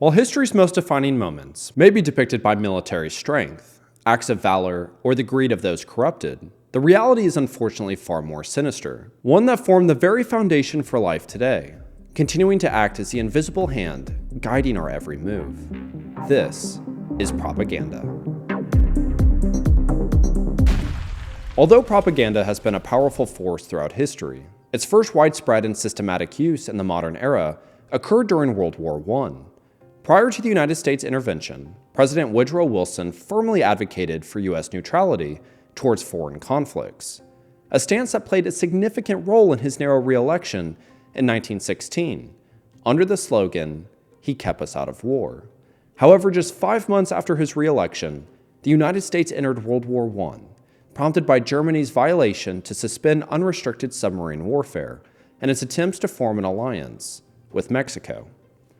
While history's most defining moments may be depicted by military strength, acts of valor, or the greed of those corrupted, the reality is unfortunately far more sinister, one that formed the very foundation for life today, continuing to act as the invisible hand guiding our every move. This is propaganda. Although propaganda has been a powerful force throughout history, its first widespread and systematic use in the modern era occurred during World War I. Prior to the United States intervention, President Woodrow Wilson firmly advocated for U.S. neutrality towards foreign conflicts, a stance that played a significant role in his narrow re-election in 1916, under the slogan, "He kept us out of war." However, just 5 months after his re-election, the United States entered World War I, prompted by Germany's violation to suspend unrestricted submarine warfare and its attempts to form an alliance with Mexico.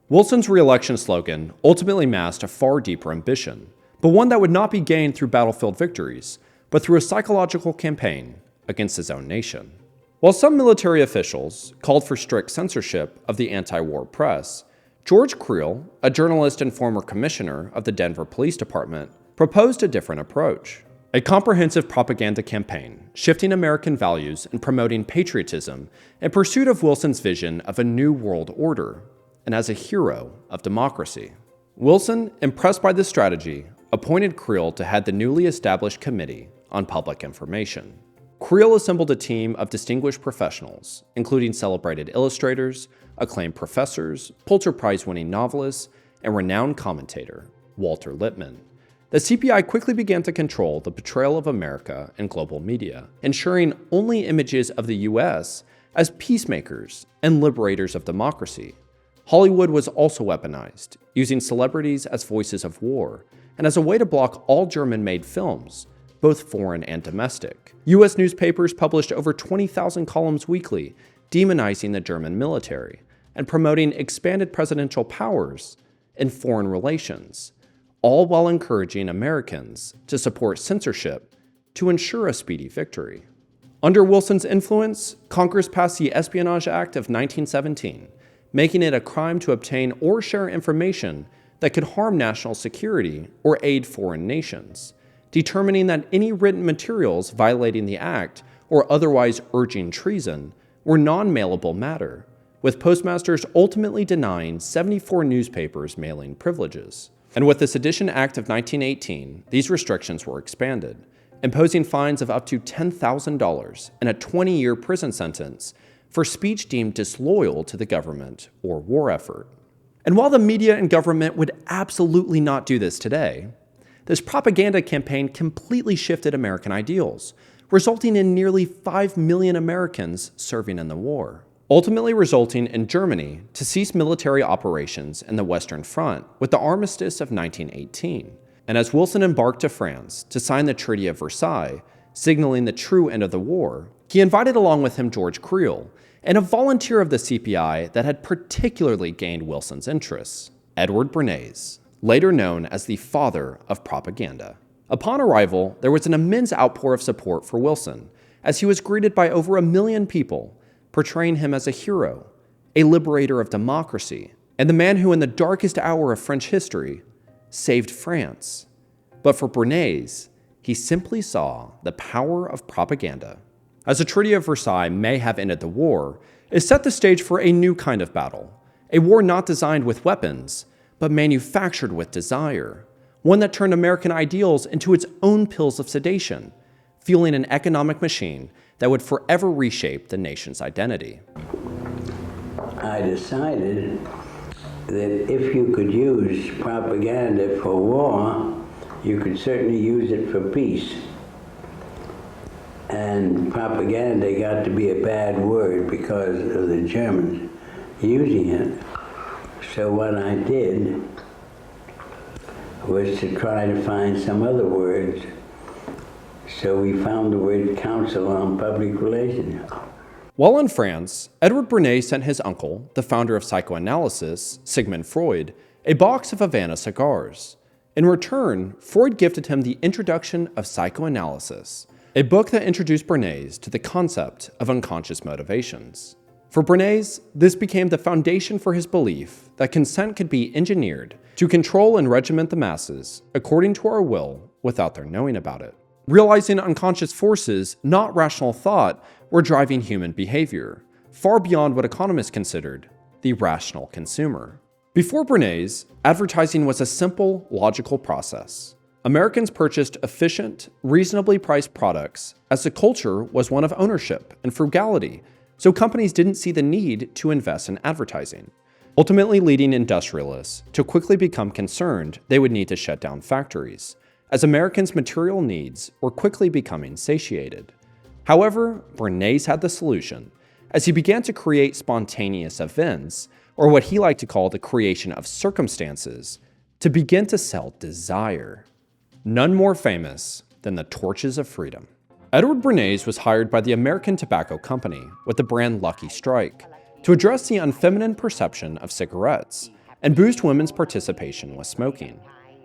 Wilson's re-election slogan ultimately masked a far deeper ambition, but one that would not be gained through battlefield victories, but through a psychological campaign against his own nation. While some military officials called for strict censorship of the anti-war press, George Creel, a journalist and former commissioner of the Denver Police Department, proposed a different approach. A comprehensive propaganda campaign, shifting American values and promoting patriotism in pursuit of Wilson's vision of a new world order, and as a hero of democracy. Wilson, impressed by this strategy, appointed Creel to head the newly established Committee on Public Information. Creel assembled a team of distinguished professionals, including celebrated illustrators, acclaimed professors, Pulitzer Prize-winning novelists, and renowned commentator, Walter Lippmann. The CPI quickly began to control the portrayal of America in global media, ensuring only images of the US as peacemakers and liberators of democracy. Hollywood was also weaponized, using celebrities as voices of war, and as a way to block all German-made films, both foreign and domestic. US newspapers published over 20,000 columns weekly, demonizing the German military, and promoting expanded presidential powers in foreign relations, all while encouraging Americans to support censorship to ensure a speedy victory. Under Wilson's influence, Congress passed the Espionage Act of 1917, making it a crime to obtain or share information that could harm national security or aid foreign nations, determining that any written materials violating the act or otherwise urging treason were non-mailable matter, with postmasters ultimately denying 74 newspapers mailing privileges. And with the Sedition Act of 1918, these restrictions were expanded, imposing fines of up to $10,000 and a 20-year prison sentence for speech deemed disloyal to the government or war effort. And while the media and government would absolutely not do this today, this propaganda campaign completely shifted American ideals, resulting in nearly 5 million Americans serving in the war, ultimately resulting in Germany to cease military operations in the Western Front with the Armistice of 1918. And as Wilson embarked to France to sign the Treaty of Versailles, signaling the true end of the war, he invited along with him George Creel, and a volunteer of the CPI that had particularly gained Wilson's interests, Edward Bernays, later known as the father of propaganda. Upon arrival, there was an immense outpour of support for Wilson, as he was greeted by over 1 million people, portraying him as a hero, a liberator of democracy, and the man who in the darkest hour of French history saved France. But for Bernays, he simply saw the power of propaganda. As the Treaty of Versailles may have ended the war, it set the stage for a new kind of battle, a war not designed with weapons, but manufactured with desire, one that turned American ideals into its own pills of sedation, fueling an economic machine that would forever reshape the nation's identity. I decided that if you could use propaganda for war, you could certainly use it for peace. And propaganda got to be a bad word because of the Germans using it. So what I did was to try to find some other words. So we found the word Council on Public Relations. While in France, Edward Bernays sent his uncle, the founder of psychoanalysis, Sigmund Freud, a box of Havana cigars. In return, Freud gifted him the Introduction of Psychoanalysis, a book that introduced Bernays to the concept of unconscious motivations. For Bernays, this became the foundation for his belief that consent could be engineered to control and regiment the masses according to our will without their knowing about it. Realizing unconscious forces, not rational thought, were driving human behavior, far beyond what economists considered the rational consumer. Before Bernays, advertising was a simple, logical process. Americans purchased efficient, reasonably priced products as the culture was one of ownership and frugality, so companies didn't see the need to invest in advertising, ultimately leading industrialists to quickly become concerned they would need to shut down factories, as Americans' material needs were quickly becoming satiated. However, Bernays had the solution, as he began to create spontaneous events, or what he liked to call the creation of circumstances, to begin to sell desire. None more famous than the torches of freedom. Edward Bernays was hired by the American Tobacco Company with the brand Lucky Strike to address the unfeminine perception of cigarettes and boost women's participation with smoking.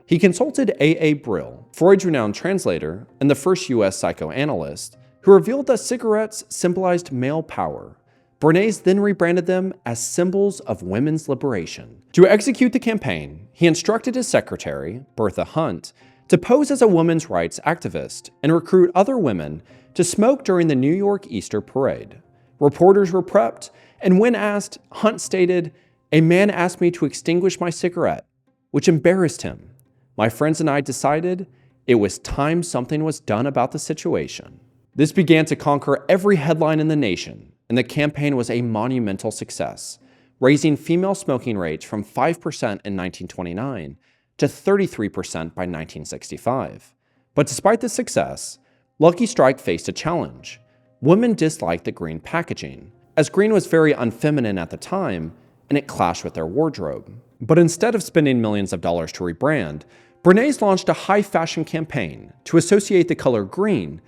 He consulted A.A. Brill, Freud's renowned translator and the first U.S. psychoanalyst, who revealed that cigarettes symbolized male power. Bernays then rebranded them as symbols of women's liberation. To execute the campaign, he instructed his secretary, Bertha Hunt, to pose as a women's rights activist and recruit other women to smoke during the New York Easter Parade. Reporters were prepped, and when asked, Hunt stated, "A man asked me to extinguish my cigarette, which embarrassed him. My friends and I decided it was time something was done about the situation." This began to conquer every headline in the nation, and the campaign was a monumental success, raising female smoking rates from 5% in 1929 to 33% by 1965. But despite the success, Lucky Strike faced a challenge. Women disliked the green packaging, as green was very unfeminine at the time, and it clashed with their wardrobe. But instead of spending millions of dollars to rebrand, Bernays launched a high fashion campaign to associate the color green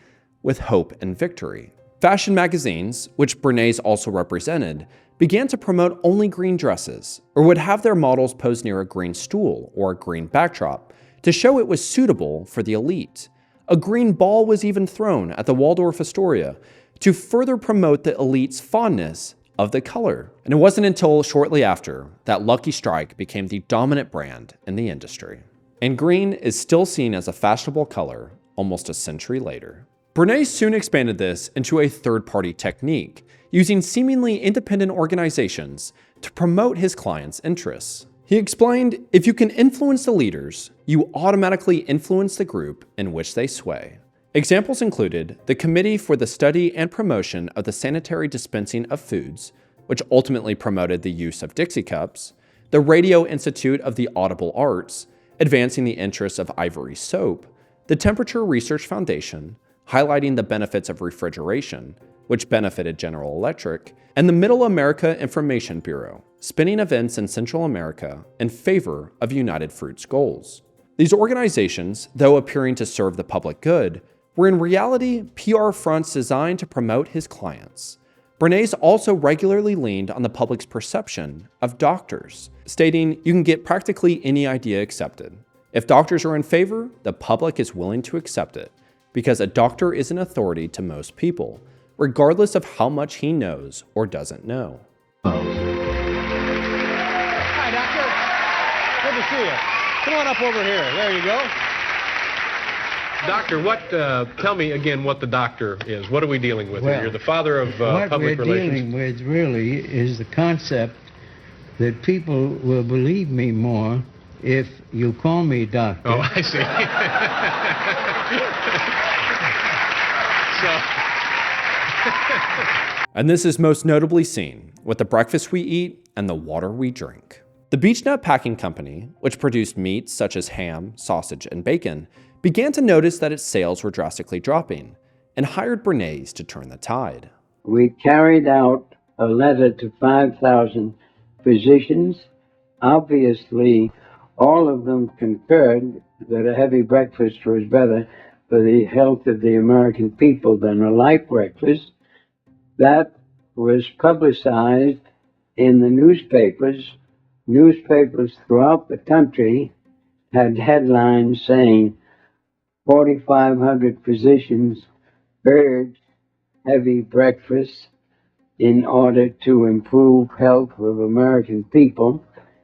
with hope and victory. Fashion magazines, which Bernays also represented, began to promote only green dresses, or would have their models pose near a green stool or a green backdrop to show it was suitable for the elite. A green ball was even thrown at the Waldorf Astoria to further promote the elite's fondness of the color. And it wasn't until shortly after that Lucky Strike became the dominant brand in the industry. And green is still seen as a fashionable color almost a century later. Bernays soon expanded this into a third-party technique, using seemingly independent organizations to promote his clients' interests. He explained, if you can influence the leaders, you automatically influence the group in which they sway. Examples included the Committee for the Study and Promotion of the Sanitary Dispensing of Foods, which ultimately promoted the use of Dixie cups, the Radio Institute of the Audible Arts, advancing the interests of ivory soap, the Temperature Research Foundation, highlighting the benefits of refrigeration, which benefited General Electric, and the Middle America Information Bureau, spinning events in Central America in favor of United Fruit's goals. These organizations, though appearing to serve the public good, were in reality PR fronts designed to promote his clients. Bernays also regularly leaned on the public's perception of doctors, stating you can get practically any idea accepted. If doctors are in favor, the public is willing to accept it, because a doctor is an authority to most people, regardless of how much he knows or doesn't know. Hi, Doctor. Good to see you. Come on up over here. There you go. Doctor, tell me again what the doctor is. What are we dealing with Well, here? You're the father of public relations. What we're dealing with really is the concept that people will believe me more if you call me doctor. Oh, I see. And this is most notably seen with the breakfast we eat and the water we drink. The Beechnut Packing Company, which produced meats such as ham, sausage, and bacon, began to notice that its sales were drastically dropping and hired Bernays to turn the tide. We carried out a letter to 5,000 physicians. Obviously, all of them concurred that a heavy breakfast was better for the health of the American people than a light breakfast. That was publicized in the newspapers. Newspapers throughout the country had headlines saying 4,500 physicians urge heavy breakfast, in order to improve health of American people.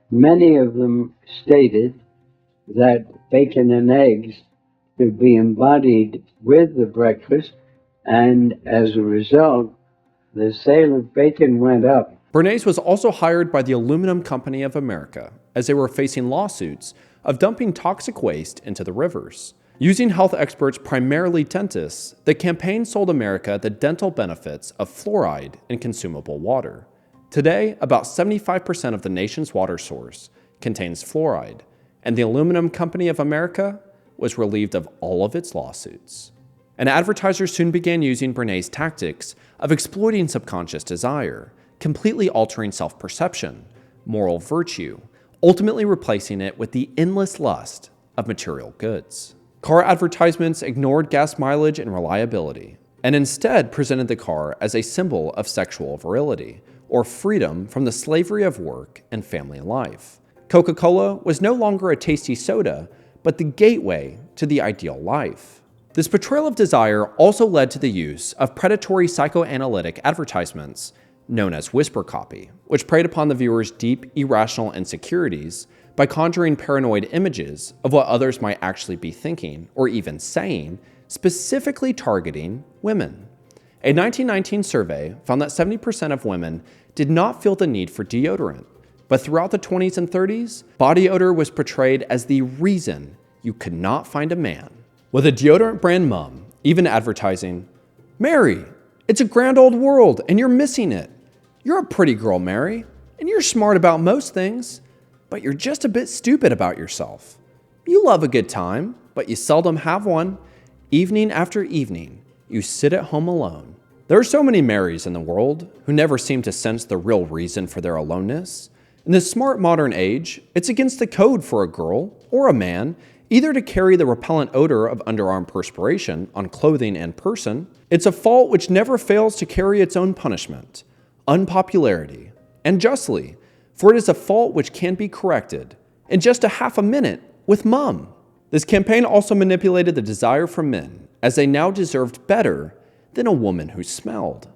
Many of them stated that bacon and eggs should be embodied with the breakfast, and as a result, the sale of bacon went up. Bernays was also hired by the Aluminum Company of America as they were facing lawsuits of dumping toxic waste into the rivers. Using health experts, primarily dentists, the campaign sold America the dental benefits of fluoride in consumable water. Today, about 75% of the nation's water source contains fluoride, and the Aluminum Company of America was relieved of all of its lawsuits. And advertisers soon began using Bernays' tactics of exploiting subconscious desire, completely altering self-perception, moral virtue, ultimately replacing it with the endless lust of material goods. Car advertisements ignored gas mileage and reliability, and instead presented the car as a symbol of sexual virility, or freedom from the slavery of work and family life. Coca-Cola was no longer a tasty soda, but the gateway to the ideal life. This portrayal of desire also led to the use of predatory psychoanalytic advertisements, known as whisper copy, which preyed upon the viewer's deep, irrational insecurities by conjuring paranoid images of what others might actually be thinking or even saying, specifically targeting women. A 1919 survey found that 70% of women did not feel the need for deodorant, but throughout the 20s and 30s, body odor was portrayed as the reason you could not find a man. With a deodorant brand mom even advertising, "Mary, it's a grand old world and you're missing it. You're a pretty girl, Mary, and you're smart about most things, but you're just a bit stupid about yourself. You love a good time, but you seldom have one. Evening after evening, you sit at home alone." There are so many Marys in the world who never seem to sense the real reason for their aloneness. In this smart modern age, it's against the code for a girl or a man either to carry the repellent odor of underarm perspiration on clothing and person. It's a fault which never fails to carry its own punishment, unpopularity, and justly, for it is a fault which can be corrected in just a half a minute with mum. This campaign also manipulated the desire for men, as they now deserved better than a woman who smelled.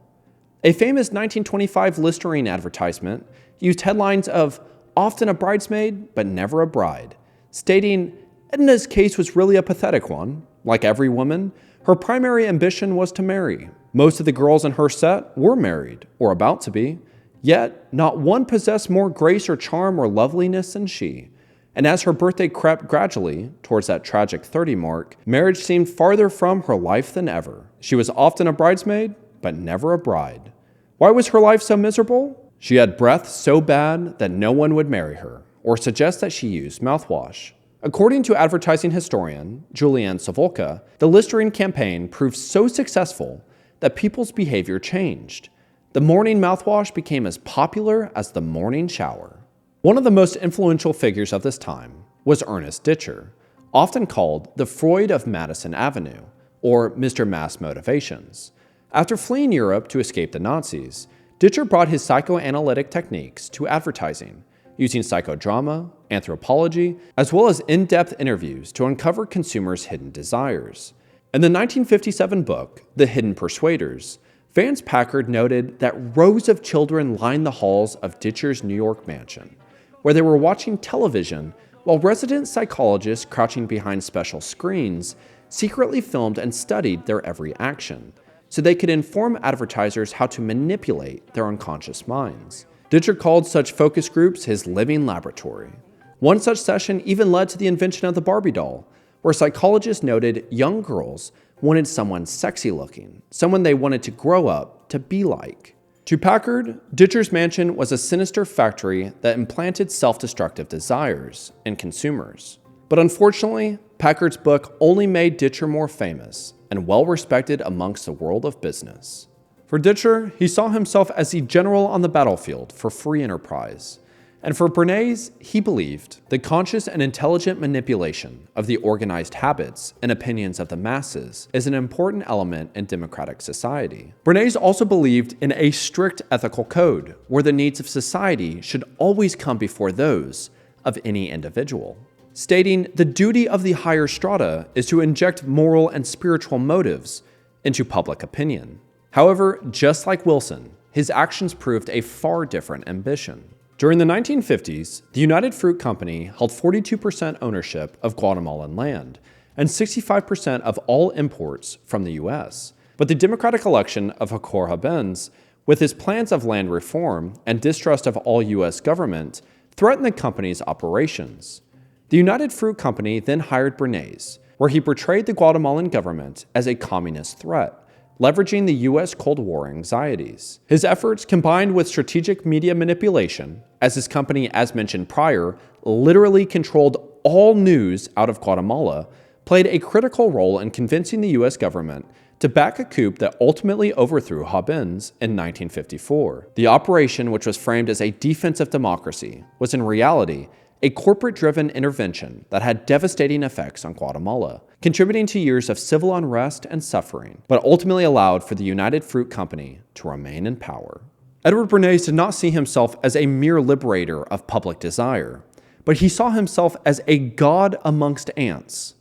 A famous 1925 Listerine advertisement used headlines of "often a bridesmaid, but never a bride," stating Edna's case was really a pathetic one. Like every woman, her primary ambition was to marry. Most of the girls in her set were married, or about to be, yet not one possessed more grace or charm or loveliness than she. And as her birthday crept gradually towards that tragic 30 mark, marriage seemed farther from her life than ever. She was often a bridesmaid, but never a bride. Why was her life so miserable? She had breath so bad that no one would marry her, or suggest that she use mouthwash. According to advertising historian Julianne Savolka, the Listerine campaign proved so successful that people's behavior changed. The morning mouthwash became as popular as the morning shower. One of the most influential figures of this time was Ernest Ditcher, often called the Freud of Madison Avenue, or Mr. Mass Motivations. After fleeing Europe to escape the Nazis, Ditcher brought his psychoanalytic techniques to advertising, using psychodrama, anthropology, as well as in-depth interviews to uncover consumers' hidden desires. In the 1957 book, The Hidden Persuaders, Vance Packard noted that rows of children lined the halls of Ditcher's New York mansion, where they were watching television while resident psychologists crouching behind special screens secretly filmed and studied their every action, so they could inform advertisers how to manipulate their unconscious minds. Ditcher called such focus groups his living laboratory. One such session even led to the invention of the Barbie doll, where psychologists noted young girls wanted someone sexy looking, someone they wanted to grow up to be like. To Packard, Ditcher's mansion was a sinister factory that implanted self-destructive desires in consumers. But unfortunately, Packard's book only made Ditcher more famous and well-respected amongst the world of business. For Ditcher, he saw himself as the general on the battlefield for free enterprise. And for Bernays, he believed the conscious and intelligent manipulation of the organized habits and opinions of the masses is an important element in democratic society. Bernays also believed in a strict ethical code where the needs of society should always come before those of any individual, stating the duty of the higher strata is to inject moral and spiritual motives into public opinion. However, just like Wilson, his actions proved a far different ambition. During the 1950s, the United Fruit Company held 42% ownership of Guatemalan land and 65% of all imports from the US. But the Democratic election of Jorge Benz, with his plans of land reform and distrust of all US government, threatened the company's operations. The United Fruit Company then hired Bernays, where he portrayed the Guatemalan government as a communist threat, leveraging the US Cold War anxieties. His efforts, combined with strategic media manipulation, as his company, as mentioned prior, literally controlled all news out of Guatemala, played a critical role in convincing the US government to back a coup that ultimately overthrew Benz in 1954. The operation, which was framed as a defense of democracy, was in reality a corporate-driven intervention that had devastating effects on Guatemala, contributing to years of civil unrest and suffering, but ultimately allowed for the United Fruit Company to remain in power. Edward Bernays did not see himself as a mere liberator of public desire, but he saw himself as a god amongst ants.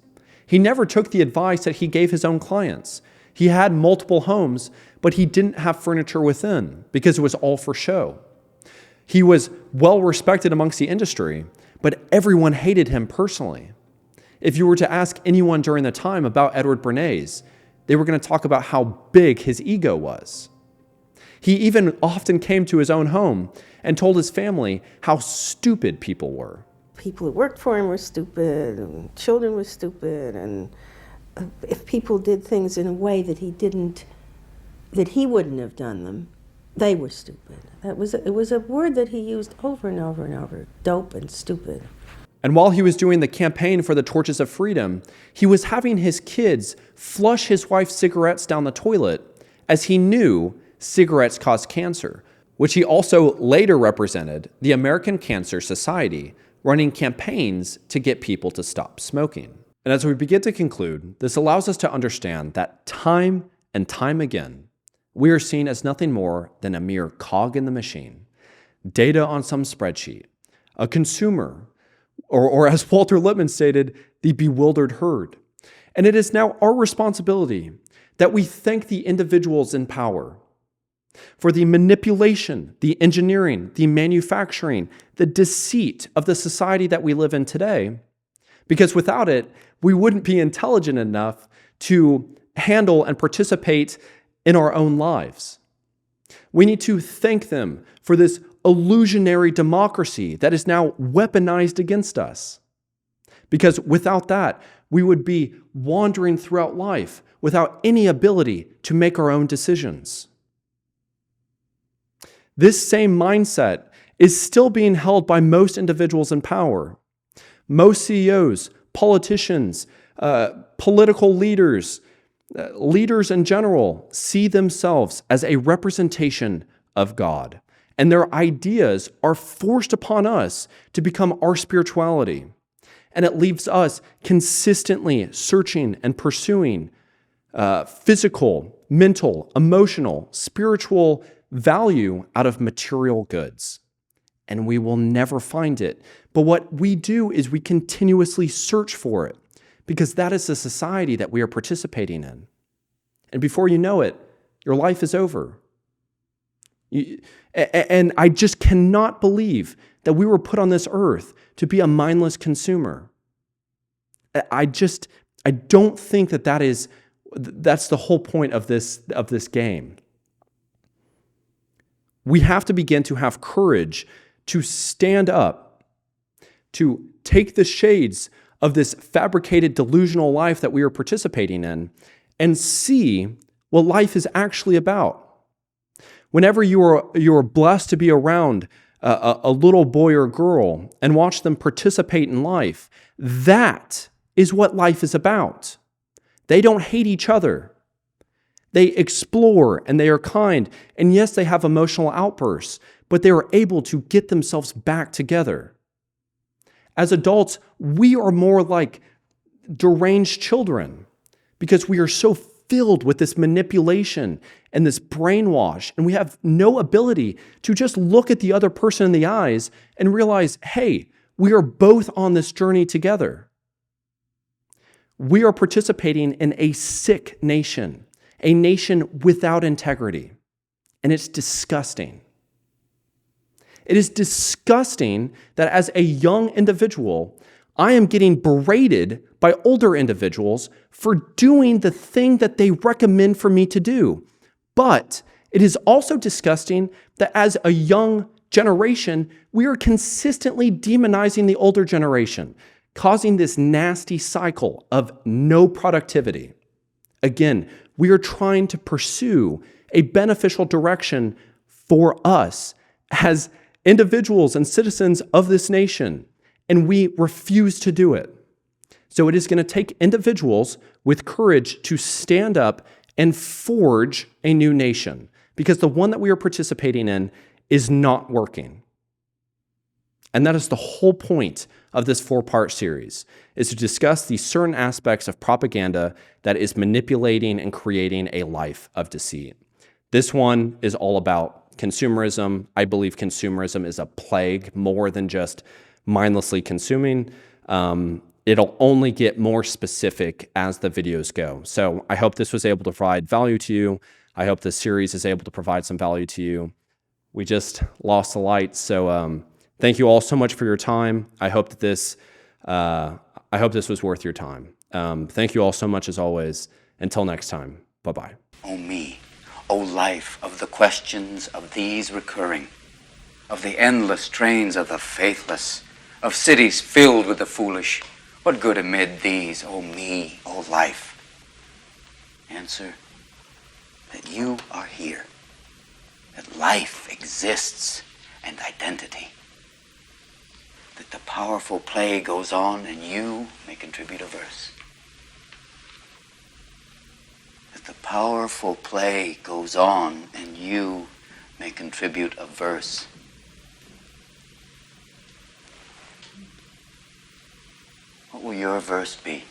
He never took the advice that he gave his own clients. He had multiple homes, but he didn't have furniture within because it was all for show. He was well respected amongst the industry, but everyone hated him personally. If you were to ask anyone during the time about Edward Bernays, they were going to talk about how big his ego was. He even often came to his own home and told his family how stupid people were. People who worked for him were stupid, and children were stupid, and if people did things in a way that he wouldn't have done them, they were stupid. It was a word that he used over and over and over, dope and stupid. And while he was doing the campaign for the Torches of Freedom, he was having his kids flush his wife's cigarettes down the toilet, as he knew cigarettes caused cancer, which he also later represented the American Cancer Society, running campaigns to get people to stop smoking. And as we begin to conclude, this allows us to understand that time and time again, we are seen as nothing more than a mere cog in the machine, data on some spreadsheet, a consumer, or as Walter Lippmann stated, the bewildered herd. And it is now our responsibility that we thank the individuals in power for the manipulation, the engineering, the manufacturing, the deceit of the society that we live in today, because without it, we wouldn't be intelligent enough to handle and participate in our own lives. We need to thank them for this illusionary democracy that is now weaponized against us. Because without that, we would be wandering throughout life without any ability to make our own decisions. This same mindset is still being held by most individuals in power. Most CEOs, politicians, political leaders, leaders in general see themselves as a representation of God, and their ideas are forced upon us to become our spirituality. And it leaves us consistently searching and pursuing physical, mental, emotional, spiritual value out of material goods. And we will never find it. But what we do is we continuously search for it, because that is the society that we are participating in. And before you know it, your life is over. And I just cannot believe that we were put on this earth to be a mindless consumer. I don't think that's the whole point of this game. We have to begin to have courage to stand up, to take the shades of this fabricated delusional life that we are participating in and see what life is actually about. Whenever you are blessed to be around a little boy or girl and watch them participate in life, that is what life is about. They don't hate each other. They explore and they are kind. And yes, they have emotional outbursts, but they are able to get themselves back together. As adults, we are more like deranged children because we are so filled with this manipulation and this brainwash, and we have no ability to just look at the other person in the eyes and realize, hey, we are both on this journey together. We are participating in a sick nation, a nation without integrity. and it's disgusting. It is disgusting that as a young individual, I am getting berated by older individuals for doing the thing that they recommend for me to do. But it is also disgusting that as a young generation, we are consistently demonizing the older generation, causing this nasty cycle of no productivity. Again, we are trying to pursue a beneficial direction for us as individuals and citizens of this nation, and we refuse to do it. So it is going to take individuals with courage to stand up and forge a new nation, because the one that we are participating in is not working. And that is the whole point of this 4-part series, is to discuss these certain aspects of propaganda that is manipulating and creating a life of deceit. This one is all about consumerism. I believe consumerism is a plague more than just mindlessly consuming. It'll only get more specific as the videos go. So I hope this was able to provide value to you. I hope this series is able to provide some value to you. We just lost the light, so thank you all so much for your time. I hope that this was worth your time. Thank you all so much as always. Until next time, bye-bye. O me, O life of the questions of these recurring, of the endless trains of the faithless, of cities filled with the foolish, what good amid these, O me, O life? Answer, that you are here, that life exists and identity, that the powerful play goes on and you may contribute a verse. That the powerful play goes on and you may contribute a verse. What will your verse be?